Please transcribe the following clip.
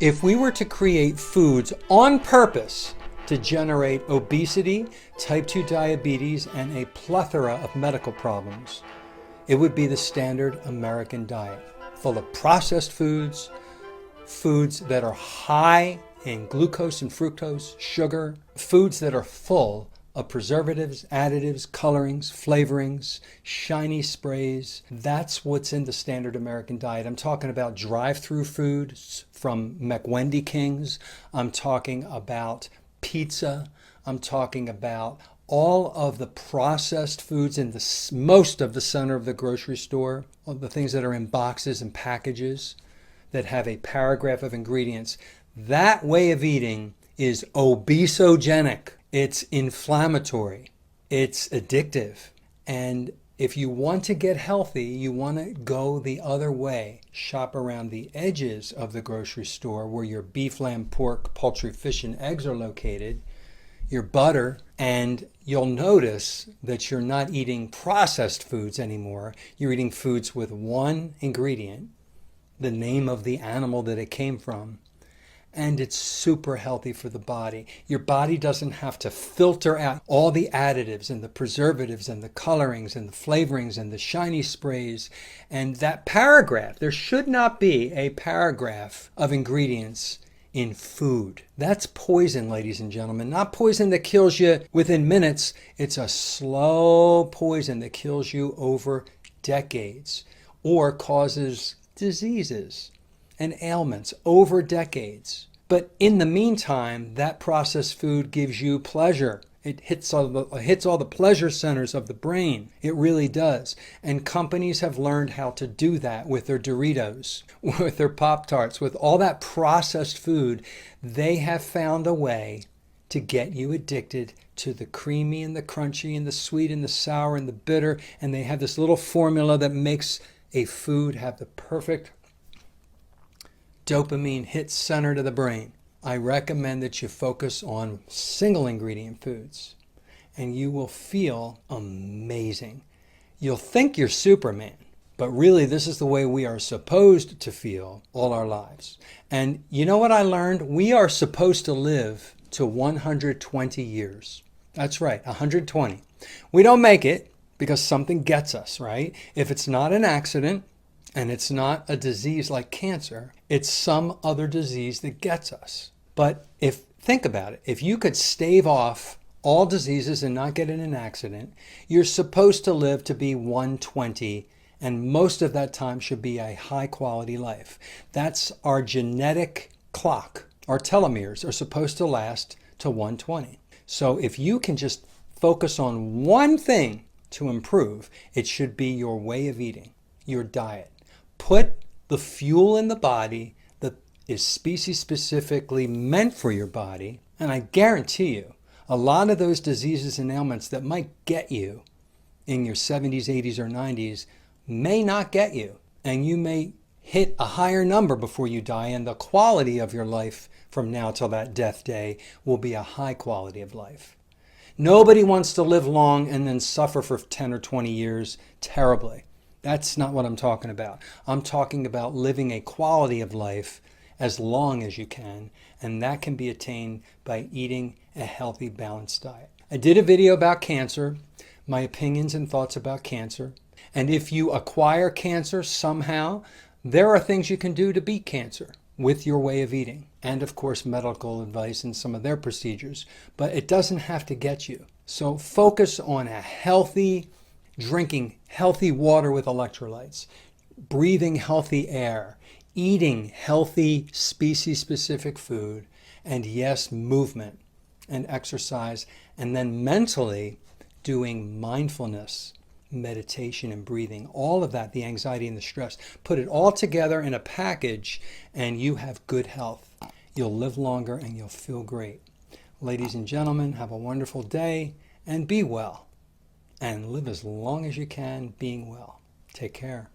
If we were to create foods on purpose to generate obesity, type 2 diabetes, and a plethora of medical problems, it would be the standard American diet, full of processed foods, foods that are high in glucose and fructose, sugar, foods that are full of preservatives, additives, colorings, flavorings, shiny sprays. That's what's in the standard American diet. I'm talking about drive-through foods from McWendy Kings. I'm talking about pizza. I'm talking about all of the processed foods in most of the center of the grocery store, all the things that are in boxes and packages that have a paragraph of ingredients. That way of eating is obesogenic. It's inflammatory. It's addictive. And if you want to get healthy, you want to go the other way. Shop around the edges of the grocery store where your beef, lamb, pork, poultry, fish, and eggs are located, your butter, and you'll notice that you're not eating processed foods anymore. You're eating foods with one ingredient, the name of the animal that it came from, and it's super healthy for the body. Your body doesn't have to filter out all the additives and the preservatives and the colorings and the flavorings and the shiny sprays. And that paragraph, there should not be a paragraph of ingredients in food. That's poison, ladies and gentlemen. Not poison that kills you within minutes. It's a slow poison that kills you over decades or causes diseases and ailments over decades. But in the meantime, that processed food gives you pleasure. It hits all the pleasure centers of the brain. It really does. And companies have learned how to do that with their Doritos, with their Pop-Tarts, with all that processed food. They have found a way to get you addicted to the creamy and the crunchy and the sweet and the sour and the bitter. And they have this little formula that makes a food have the perfect dopamine hit center to the brain. I recommend that you focus on single ingredient foods and you will feel amazing. You'll think you're Superman, but really this is the way we are supposed to feel all our lives. And you know what I learned? We are supposed to live to 120 years. That's right, 120. We don't make it because something gets us, right? If it's not an accident, and it's not a disease like cancer, it's some other disease that gets us. But think about it, if you could stave off all diseases and not get in an accident, you're supposed to live to be 120, and most of that time should be a high quality life. That's our genetic clock. Our telomeres are supposed to last to 120. So if you can just focus on one thing to improve, it should be your way of eating, your diet. Put the fuel in the body that is species specifically meant for your body, and I guarantee you, a lot of those diseases and ailments that might get you in your 70s, 80s, or 90s may not get you, and you may hit a higher number before you die, and the quality of your life from now till that death day will be a high quality of life. Nobody wants to live long and then suffer for 10 or 20 years terribly. That's not what I'm talking about. I'm talking about living a quality of life as long as you can, and that can be attained by eating a healthy, balanced diet. I did a video about cancer, my opinions and thoughts about cancer, and if you acquire cancer somehow, there are things you can do to beat cancer with your way of eating, and of course medical advice and some of their procedures, but it doesn't have to get you. So focus on a healthy drinking healthy water with electrolytes, breathing healthy air, eating healthy species-specific food, and yes, movement and exercise, and then mentally doing mindfulness, meditation and breathing, all of that, the anxiety and the stress. Put it all together in a package and you have good health. You'll live longer and you'll feel great. Ladies and gentlemen, have a wonderful day and be well. And live as long as you can being well. Take care.